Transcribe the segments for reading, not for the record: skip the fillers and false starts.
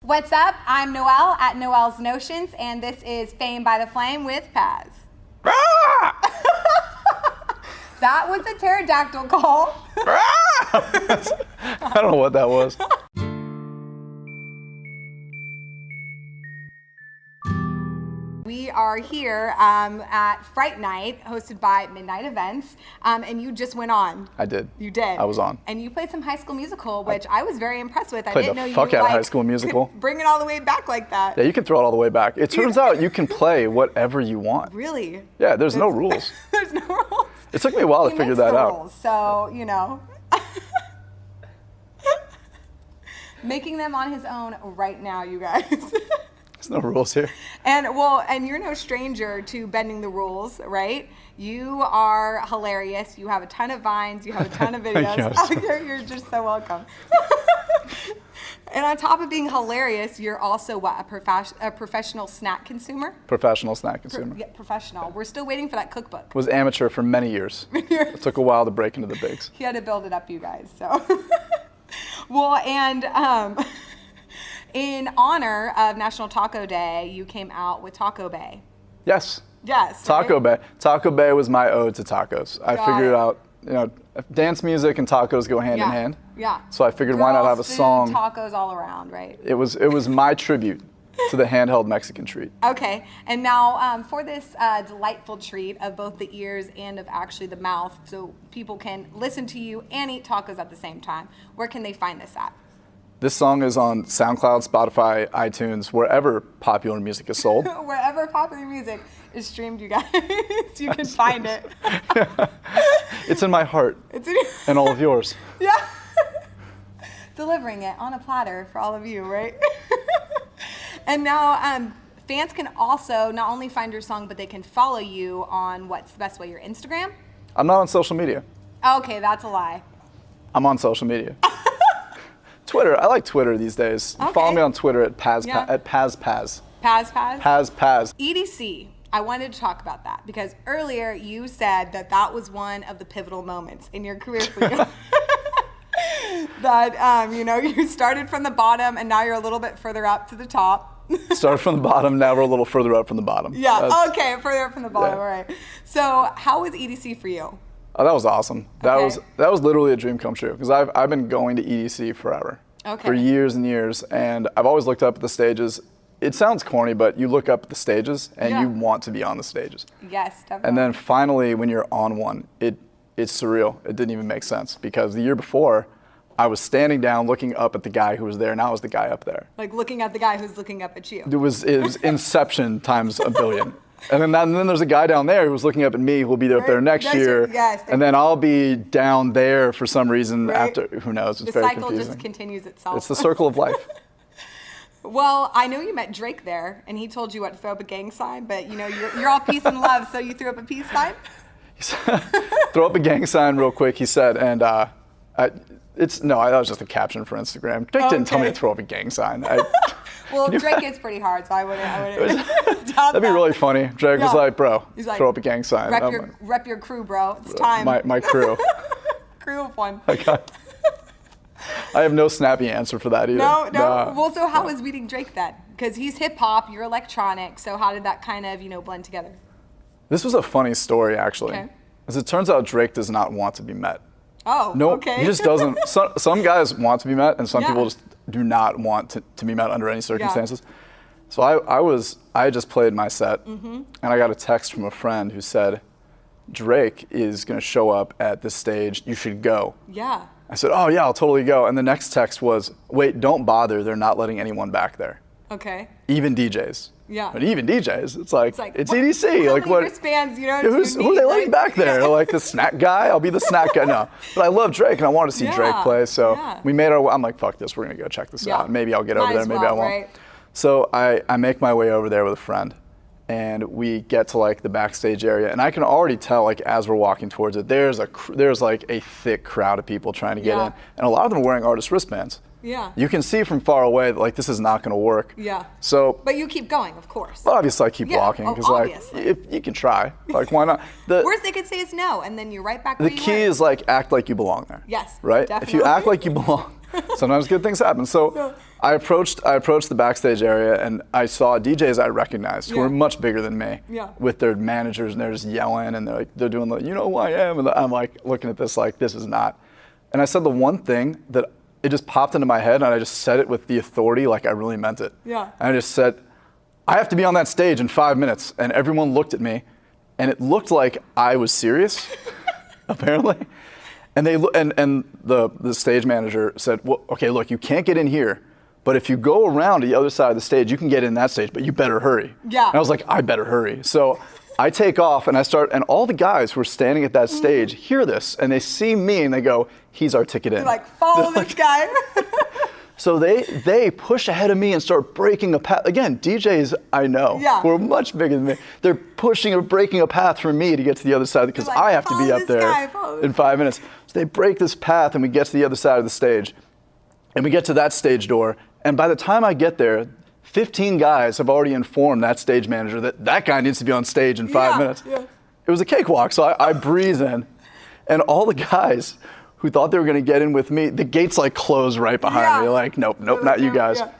What's up? I'm Noelle at Noelle's Notions, and this is Fame by the Flame with Paz. That was a pterodactyl call. I don't know what that was. We are here at Fright Night, hosted by Midnite Events, and you just went on. I did. You did. I was on. And you played some High School Musical, which I was very impressed with. I Played didn't the know fuck you out of High School Musical. could bring it all the way back like that. Yeah, you can throw it all the way back. It turns out you can play whatever you want. Really? Yeah, there's no rules. There's no rules. It took me a while to He figure makes that the out. rules, so, you know. Making them on his own right now, you guys. There's no rules here. And you're no stranger to bending the rules, right? You are hilarious. You have a ton of vines. You have a ton of videos. You're just so welcome. And on top of being hilarious, you're also what, a professional snack consumer? Professional snack consumer. Yeah, professional. We're still waiting for that cookbook. Was amateur for many years. It took a while to break into the bigs. He had to build it up, you guys. So, well, and in honor of National Taco Day, you came out with Taco Bay. Yes. Yes. Taco right? Bay. Taco Bay was my ode to tacos. I figured it. out, you know, dance music and tacos go hand in hand. Yeah. So I figured why not have a Girls, food, song. Tacos all around, right? It was my tribute to the handheld Mexican treat. Okay, and now for this delightful treat of both the ears and of actually the mouth, so people can listen to you and eat tacos at the same time, where can they find this at? This song is on SoundCloud, Spotify, iTunes, wherever popular music is sold. Wherever popular music is streamed, you guys, you can find it. Yeah. It's in my heart. It's in your and all of yours. Yeah. Delivering it on a platter for all of you, right? And now fans can also not only find your song, but they can follow you on what's the best way, your Instagram? I'm not on social media. Okay, that's a lie. I'm on social media. Twitter. I like Twitter these days. Okay. Follow me on Twitter at PAZ. Yeah. At PAZ PAZ. Paz, Paz? PAZ PAZ. EDC. I wanted to talk about that because earlier you said that was one of the pivotal moments in your career for you. That you started from the bottom and now you're a little bit further up to the top. Started from the bottom, now we're a little further up from the bottom. Yeah, okay, further up from the bottom, Yeah. all right. So how was EDC for you? Oh, that was awesome. That Okay. was literally a dream come true because I've been going to EDC forever. Okay. For years and years, and I've always looked up at the stages. It sounds corny, but you look up at the stages and Yeah. you want to be on the stages. Yes, definitely. And then finally, when you're on one, it's surreal. It didn't even make sense because the year before, I was standing down looking up at the guy who was there, and I was the guy up there. Like looking at the guy who's looking up at you. It was Inception times a billion. And then there's a guy down there who was looking up at me who will be up there next year. Yes. And then I'll be down there for some reason Right. after, who knows, it's The very cycle confusing. just continues itself. It's the circle of life. Well, I know you met Drake there, and he told you what to throw up a gang sign, but you're all peace and love, so you threw up a peace sign? Throw up a gang sign real quick, he said, and that was just a caption for Instagram. Drake didn't tell me to throw up a gang sign. Well, Drake is pretty hard, so I wouldn't doubt That'd be really funny. Drake was like, bro, He's like, throw up a gang sign. Rep your crew, bro. It's time. My crew. Crew of one. I have no snappy answer for that either. No. Nah. Well, so how was meeting Drake then? Because he's hip hop, you're electronic. So how did that kind of blend together? This was a funny story, actually. Okay. As it turns out, Drake does not want to be met. Oh, No, okay. he just doesn't. Some guys want to be met, and some Yeah. people just do not want to be met under any circumstances. So I had just played my set, and I got a text from a friend who said, Drake is going to show up at this stage. You should go. Yeah. I said, oh yeah, I'll totally go. And the next text was, wait, don't bother. They're not letting anyone back there. Okay. Even DJs. Yeah. But even DJs, it's like what- EDC. how like many what? wristbands, Who are they letting back there? Yeah. Like the snack guy? I'll be the snack guy. No. But I love Drake and I wanted to see Drake play. So we made I'm like, fuck this. We're going to go check this out. Maybe I'll get over Might there. as Maybe well, I won't. right? So I make my way over there with a friend. And we get to like the backstage area, and I can already tell, like as we're walking towards it, there's like a thick crowd of people trying to get in, and a lot of them are wearing artist wristbands. Yeah. You can see from far away that like this is not going to work. Yeah. So. But you keep going, of course. Well, obviously I keep walking because if you can try, like why not? The worst they could say is no, and then you're right back. The key is like act like you belong there. Yes. Right. Definitely. If you act like you belong, sometimes good things happen. So I approached the backstage area and I saw DJs I recognized who were much bigger than me. Yeah. With their managers and they're just yelling and they're doing the, you know who I am, and I'm like looking at this like this is not. And I said the one thing that it just popped into my head and I just said it with the authority like I really meant it. Yeah. And I just said, I have to be on that stage in 5 minutes. And everyone looked at me and it looked like I was serious, apparently. And the stage manager said, well, okay, look, you can't get in here, but if you go around to the other side of the stage, you can get in that stage, but you better hurry. Yeah. And I was like, I better hurry. So I take off and and all the guys who are standing at that stage hear this and they see me and they go, he's our ticket in. You're like, follow this guy. So they push ahead of me and start breaking a path. Again, DJs I know who are much bigger than me. They're pushing or breaking a path for me to get to the other side because I have to be up there in 5 minutes. So they break this path and we get to the other side of the stage. And we get to that stage door. And by the time I get there, 15 guys have already informed that stage manager that guy needs to be on stage in 5 minutes. Yeah. It was a cakewalk. So I breeze in. And all the guys who thought they were going to get in with me, the gates like close right behind me. They're like, nope, not you guys. Yeah.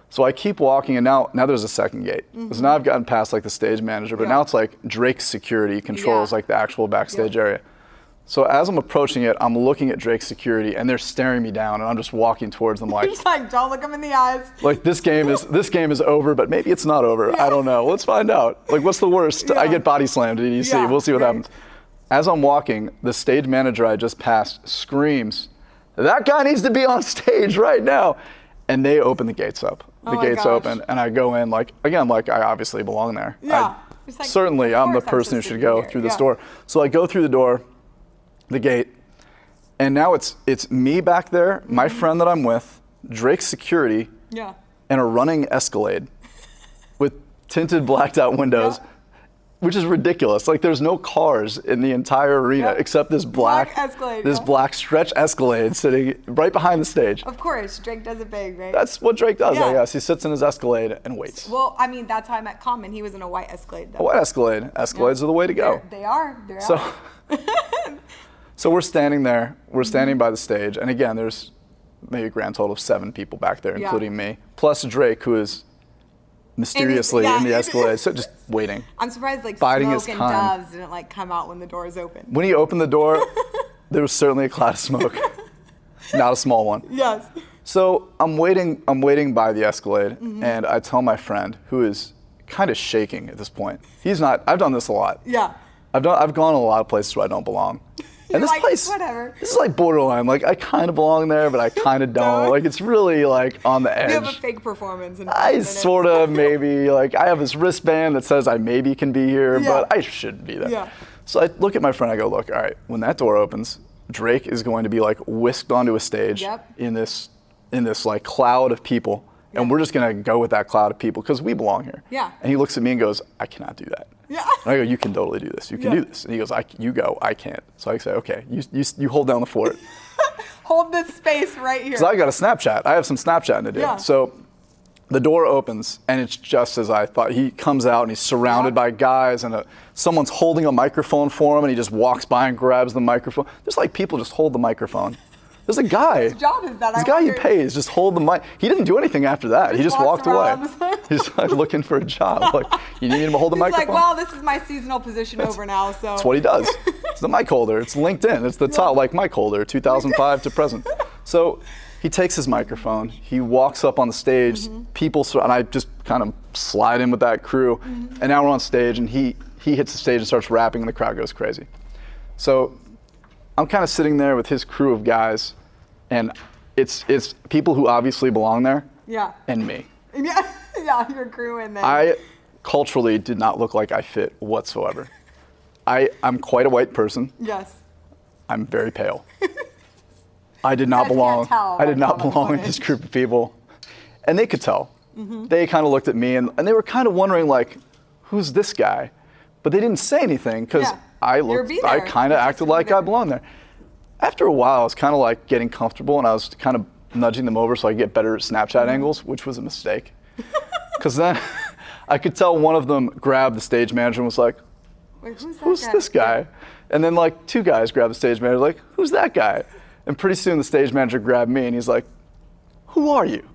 So I keep walking and now there's a second gate. So now I've gotten past like the stage manager, but now it's like Drake's security controls like the actual backstage area. So as I'm approaching it, I'm looking at Drake's security and they're staring me down and I'm just walking towards them like, just like, don't look them in the eyes. Like this game is over, but maybe it's not over. I don't know. Let's find out. Like what's the worst? I get body slammed at EDC. We'll see what happens. As I'm walking, the stage manager I just passed screams, that guy needs to be on stage right now. And they open the gates up. The gates open and I go in like, again, like I obviously belong there. Yeah. Like, certainly I'm the person who should go through this door. So I go through the door, the gate, and now it's me back there, my friend that I'm with, Drake's security, and a running Escalade with tinted blacked out windows. Which is ridiculous. Like there's no cars in the entire arena except this black Escalade, black stretch Escalade sitting right behind the stage. Of course, Drake does it big, right? That's what Drake does, I guess. He sits in his Escalade and waits. Well, I mean, that's how I met Common. He was in a white Escalade, though. A white Escalade. Escalades are the way to go. They are. So we're standing there. We're standing by the stage. And again, there's maybe a grand total of 7 people back there, including me. Plus Drake, who is mysteriously in the Escalade, so just waiting. I'm surprised like biding smoke his and time. doves didn't like come out when the doors opened. When he opened the door, there was certainly a cloud of smoke. Not a small one. Yes. So I'm waiting by the Escalade and I tell my friend, who is kind of shaking at this point. I've done this a lot. Yeah. I've gone a lot of places where I don't belong. And this place, whatever. This is like borderline. Like I kind of belong there, but I kind of don't. Like it's really like on the edge. You have a fake performance. I sort of maybe like I have this wristband that says I maybe can be here, but I shouldn't be there. Yeah. So I look at my friend. I go, look, all right. When that door opens, Drake is going to be like whisked onto a stage in this like cloud of people, and we're just gonna go with that cloud of people because we belong here. Yeah. And he looks at me and goes, I cannot do that. Yeah. And I go, you can totally do this. You can do this. And he goes, you go, I can't. So I say, okay, you hold down the fort. Hold this space right here. So I got a Snapchat. I have some Snapchatting to do. Yeah. So the door opens and it's just as I thought. He comes out and he's surrounded by guys and someone's holding a microphone for him and he just walks by and grabs the microphone. There's like people just hold the microphone. There's a guy. His job is that. This guy he pays just hold the mic. He didn't do anything after that. He just walked away. He's like looking for a job. Like you need him to hold the microphone. He's like, well, this is my seasonal position over now. So that's what he does. It's the mic holder. It's LinkedIn. It's the top like mic holder, 2005 to present. So he takes his microphone. He walks up on the stage. People and I just kind of slide in with that crew. And now we're on stage, and he hits the stage and starts rapping, and the crowd goes crazy. So I'm kind of sitting there with his crew of guys, and it's people who obviously belong there. Yeah. And me. Yeah, your crew in there. I culturally did not look like I fit whatsoever. I'm quite a white person. Yes. I'm very pale. I did not belong. I did not belong in this group of people. And they could tell. They kind of looked at me and they were kind of wondering like, who's this guy? But they didn't say anything because I kind of acted like I belonged there. After a while, I was kind of like getting comfortable and I was kind of nudging them over so I could get better Snapchat angles, which was a mistake. Because then I could tell one of them grabbed the stage manager and was like, Wait, who's this guy? And then like 2 guys grabbed the stage manager, like, who's that guy? And pretty soon the stage manager grabbed me and he's like, who are you?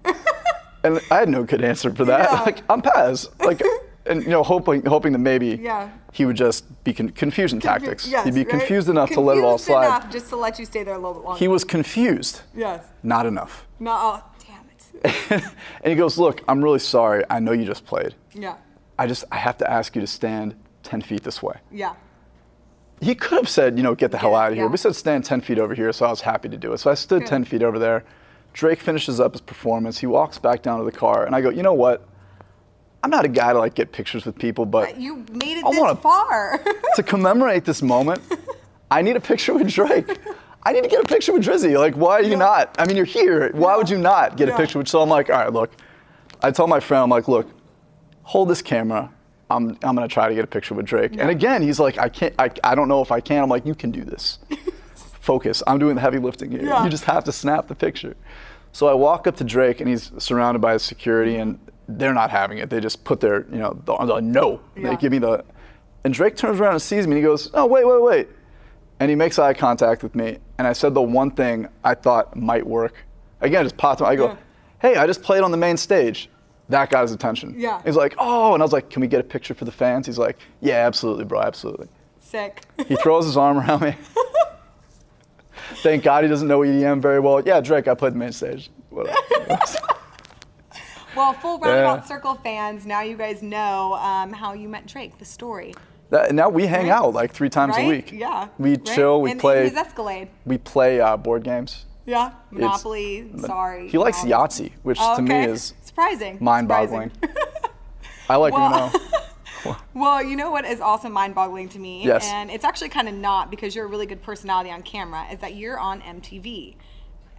And I had no good answer for that. Yeah. Like, I'm Paz. Like, and hoping that maybe Yeah. he would just be confusion tactics. Yes, He'd be right? confused enough to let it all slide. Confused enough just to let you stay there a little bit longer. He was confused. Yes. Not enough. No, oh, damn it. And he goes, look, I'm really sorry. I know you just played. Yeah. I have to ask you to stand 10 feet this way. Yeah. He could have said, get the hell out of here. Yeah. But he said stand 10 feet over here, so I was happy to do it. So I stood Good. 10 feet over there. Drake finishes up his performance. He walks back down to the car, and I go, you know what? I'm not a guy to like get pictures with people, but You made it I this wanna- far. to commemorate this moment, I need a picture with Drake. I need to get a picture with Drizzy. Like, why are you not? I mean, you're here. Why would you not get a picture with? So I'm like, all right, look. I told my friend, I'm like, look, hold this camera. I'm gonna try to get a picture with Drake. And again, he's like, I don't know if I can. I'm like, you can do this. Focus. I'm doing the heavy lifting here. Yeah. You just have to snap the picture. So I walk up to Drake, and he's surrounded by his security, and they're not having it. They just put their, the no. Yeah. They give me the, and Drake turns around and sees me, and he goes, oh, wait. And he makes eye contact with me, and I said the one thing I thought might work. Again, it just popped up. I go, hey, I just played on the main stage. That got his attention. Yeah. He's like, oh, and I was like, can we get a picture for the fans? He's like, yeah, absolutely, bro, absolutely. Sick. He throws his arm around me. Thank God he doesn't know EDM very well. Yeah, Drake, I played the main stage. Whatever. Well, full Roundabout Circle fans, now you guys know how you met Drake, the story. Now we hang out like 3 times a week. Yeah. We chill, we play. And his Escalade. We play board games. Yeah. Monopoly, sorry. He likes all- Yahtzee, which to me is surprising. mind-boggling. I like Well- Uno. Well, you know what is also mind-boggling to me? Yes. And it's actually kind of not because you're a really good personality on camera, is that you're on MTV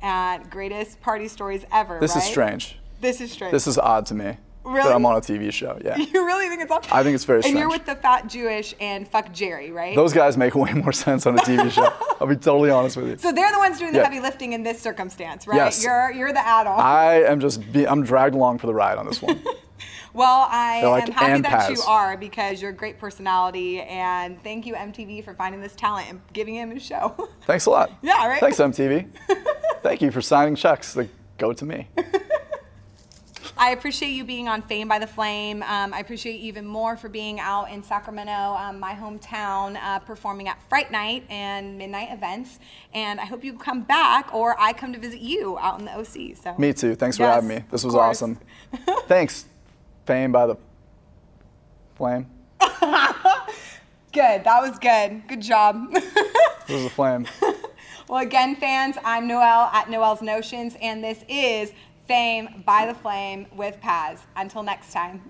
at Greatest Party Stories Ever, This right? is strange. This is strange. This is odd to me. Really? That I'm on a TV show. Yeah. You really think it's odd? I think it's very And you're strange. with the Fat Jewish and Fuck Jerry, right? Those guys make way more sense on a TV show. I'll be totally honest with you. So they're the ones doing the Yeah. heavy lifting in this circumstance, right? Yes. You're the add-on. I am I'm dragged along for the ride on this one. Well, I They're like am happy and that you Paz. are because you're a great personality, and thank you MTV for finding this talent and giving him his show. Thanks a lot. Yeah, right? Thanks, MTV. Thank you for signing checks that go to me. I appreciate you being on Fame by the Flame. I appreciate you even more for being out in Sacramento, my hometown, performing at Fright Night and Midnite events. And I hope you come back, or I come to visit you out in the OC. So. Me too. Thanks for Yes, having me. This was of course. awesome. Thanks, Fame by the Flame. Good. That was good. Good job. This was a flame. Well, again, fans, I'm Noelle at Noelle's Notions, and this is Fame by the Flame with Paz. Until next time.